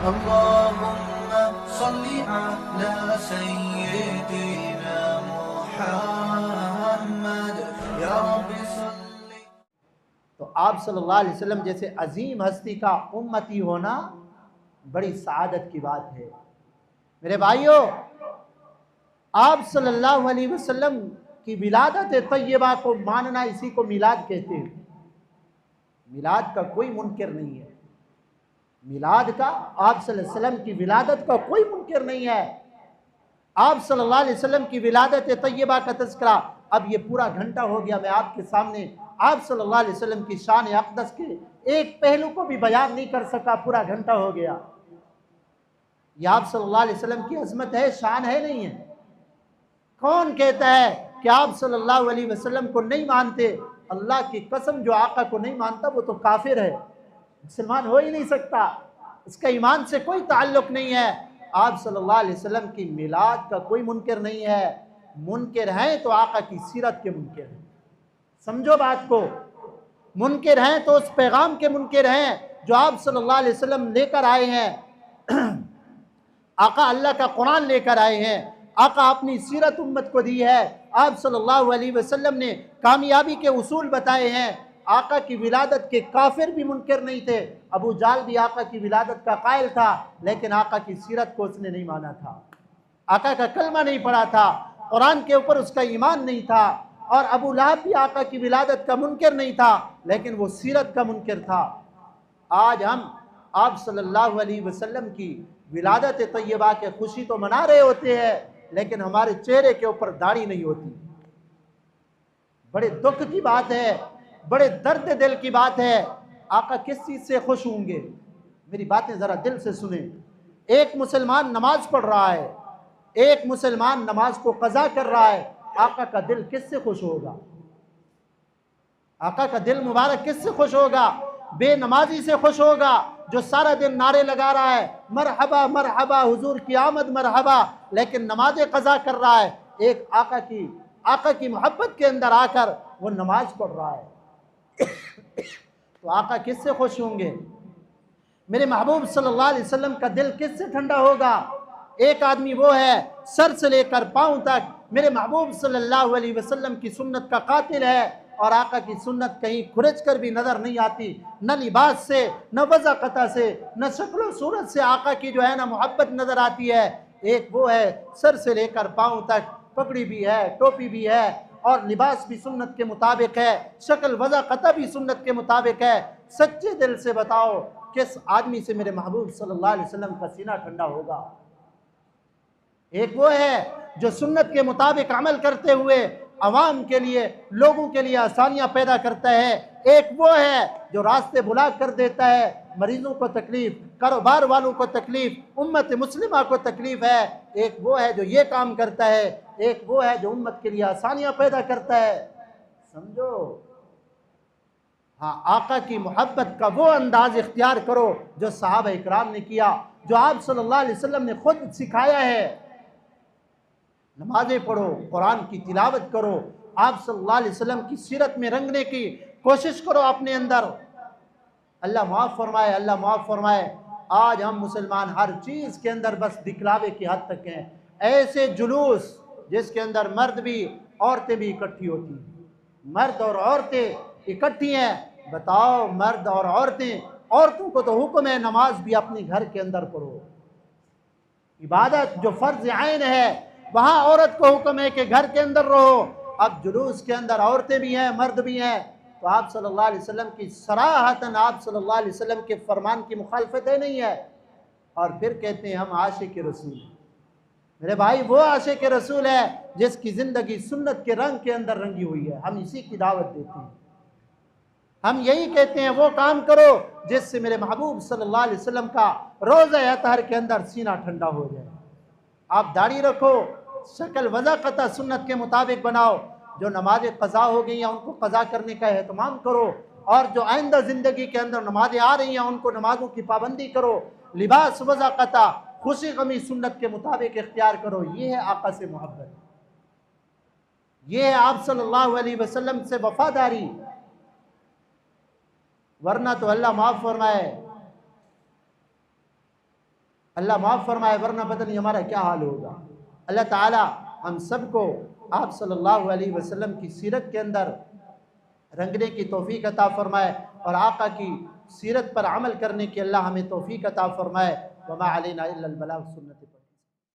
अल्लाहुम्मा सल्ली अला सय्यिदिना मुहम्मद या रब्बी सल्ली। तो आप सल्लल्लाहु अलैहि वसल्लम जैसे अजीम हस्ती का उम्मती होना बड़ी सआदत की बात है। मेरे भाइयों, आप सल्लल्लाहु अलैहि वसल्लम की विलादत तैयबा को मानना, इसी को मिलाद कहते हैं। मिलाद का कोई मुनकिर नहीं है। मिलाद का, आप सल्लल्लाहु अलैहि वसल्लम की विलादत का कोई मुनकिर नहीं है। आप सल्लल्लाहु अलैहि वसल्लम की विलादत तैयबा का तज़किरा, अब ये पूरा घंटा हो गया मैं आपके सामने आप सल्लल्लाहु अलैहि वसल्लम की शान अक़दस के एक पहलू को भी बयान नहीं कर सका, पूरा घंटा हो गया। ये आप सल्लल्लाहु अलैहि वसल्लम की अज़मत है, शान है, नहीं है? कौन कहता है कि आप सल्लल्लाहु अलैहि वसल्लम को नहीं मानते? अल्लाह की कसम, जो आका को नहीं मानता वो तो काफिर है, मुसलमान हो ही नहीं सकता, इसका ईमान से कोई ताल्लुक नहीं है। आप सल्लल्लाहु अलैहि वसल्लम की मिलाद का कोई मुनकिर नहीं है। मुनकिर हैं तो आका की सीरत के मुनकिर हैं। समझो बात को, मुनकिर हैं तो उस पैगाम के मुनकिर हैं जो आप सल्लल्लाहु अलैहि वसल्लम लेकर आए हैं। आका अल्लाह का कुरान लेकर आए हैं। आका अपनी सीरत उम्मत को दी है। आप सल्लल्लाहु अलैहि वसल्लम ने कामयाबी के उसूल बताए हैं। आका की विलादत के काफिर भी मुनकिर नहीं थे। अबू जाल भी आका की विलादत का कायल था, लेकिन आका की सीरत को उसने नहीं माना था, आका का कलमा नहीं पढ़ा था, कुरान के ऊपर उसका ईमान नहीं था। और अबू लहब भी आका की विलादत का मुनकिर नहीं था, लेकिन वो सीरत का मुनकिर था। आज हम आप सल्लल्लाहु अलैहि वसल्लम की विलादत तैयबा के खुशी तो मना रहे होते हैं, लेकिन हमारे चेहरे के ऊपर दाढ़ी नहीं होती। बड़े दुख की बात है, बड़े दर्द दिल की बात है। आका किस चीज से खुश होंगे? मेरी बातें जरा दिल से सुने। एक मुसलमान नमाज पढ़ रहा है, एक मुसलमान नमाज को कज़ा कर रहा है, आका का दिल किससे खुश होगा? आका का दिल मुबारक किससे खुश होगा? बेनमाजी से खुश होगा जो सारा दिन नारे लगा रहा है, मरहबा मरहबा हुजूर की आमद मरहबा, लेकिन नमाज कज़ा कर रहा है। एक आका की मोहब्बत के अंदर आकर वो नमाज पढ़ रहा है। तो आका किससे खुश होंगे? मेरे महबूब सल्लल्लाहु अलैहि वसल्लम का दिल किससे ठंडा होगा? एक आदमी वो है सर से लेकर पांव तक मेरे महबूब सल्लल्लाहु अलैहि वसल्लम की सुन्नत का कातिल है, और आका की सुन्नत कहीं खुरच कर भी नजर नहीं आती, न लिबास से, न वज़ाक़ता से, न शक्ल सूरत से आका की जो है ना मोहब्बत नजर आती है। एक वो है सर से लेकर पांव तक पगड़ी भी है, टोपी भी है, और लिबास भी सुन्नत के मुताबिक है, शक्ल वज़ाक़ता भी सुन्नत के मुताबिक है। सच्चे दिल से बताओ किस आदमी से मेरे महबूब सल्लल्लाहु अलैहि वसल्लम का सीना ठंडा होगा? एक वो है जो सुन्नत के मुताबिक अमल करते हुए अवाम के लिए, लोगों के लिए आसानियां पैदा करता है। एक वो है जो रास्ते बुला कर देता है, मरीजों को तकलीफ, कारोबार वालों को तकलीफ, उम्मत मुस्लिमा को तकलीफ है। एक वो है जो ये काम करता है, एक वो है जो उम्मत के लिए आसानियां पैदा करता है। समझो, हाँ, आका की मोहब्बत का वो अंदाज इख्तियार करो जो सहाबा इकराम ने किया, जो आप सल्लल्लाहु अलैहि वसल्लम ने खुद सिखाया है। नमाजें पढ़ो, कुरान की तिलावत करो, आप सल्लल्लाहु अलैहि वसल्लम की सीरत में रंगने की कोशिश करो अपने अंदर। अल्लाह माफ़ फरमाए, अल्लाह माफ़ फरमाए। आज हम मुसलमान हर चीज़ के अंदर बस दिखलावे की हद तक हैं। ऐसे जुलूस जिसके अंदर मर्द भी औरतें भी इकट्ठी होती हैं, मर्द और औरतें इकट्ठी हैं। बताओ, मर्द और औरतें, औरतों को तो हुक्म है नमाज भी अपने घर के अंदर पढ़ो। इबादत जो फ़र्ज़ आइन है वहाँ औरत को हुक्म है कि घर के अंदर रहो। अब जुलूस के अंदर औरतें भी हैं, मर्द भी हैं, तो आप सल्लल्लाहु अलैहि वसल्लम की सराहतन आप सल्लल्लाहु अलैहि वसल्लम के फरमान की मुखालफत है नहीं है, और फिर कहते हैं हम आशिक रसूल। मेरे भाई, वो आशिक रसूल है जिसकी ज़िंदगी सुन्नत के रंग के अंदर रंगी हुई है। हम इसी की दावत देते हैं। हम यही कहते हैं वो काम करो जिससे मेरे महबूब सल्लल्लाहु अलैहि वसल्लम का रोज़ा अतहर के अंदर सीना ठंडा हो जाए। आप दाढ़ी रखो, शक्ल वज़ाक़ता सुन्नत के मुताबिक बनाओ। जो नमाज़ें क़ज़ा हो गई हैं उनको क़ज़ा करने का एहतमाम करो, और जो आइंदा ज़िंदगी के अंदर नमाज़ें आ रही हैं उनको नमाज़ों की पाबंदी करो। लिबास वज़ाक़ता, खुशी गमी सुन्नत के मुताबिक इख्तियार करो। ये है आका से मोहब्बत, ये है आप सल्लल्लाहु अलैहि वसल्लम से वफ़ादारी। वरना तो अल्लाह माफ़ फरमाए, अल्लाह माफ़ फरमाए, वरना पता नहीं हमारा क्या हाल होगा। अल्लाह ताला हम सबको आप सल्लल्लाहु अलैहि वसल्लम की सीरत के अंदर रंगने की तौफीक अता फरमाए और आका की सीरत पर अमल करने की अल्लाह हमें तौफीक अता फरमाए। वमा अलैना इल्लल बलाग सुन्नत।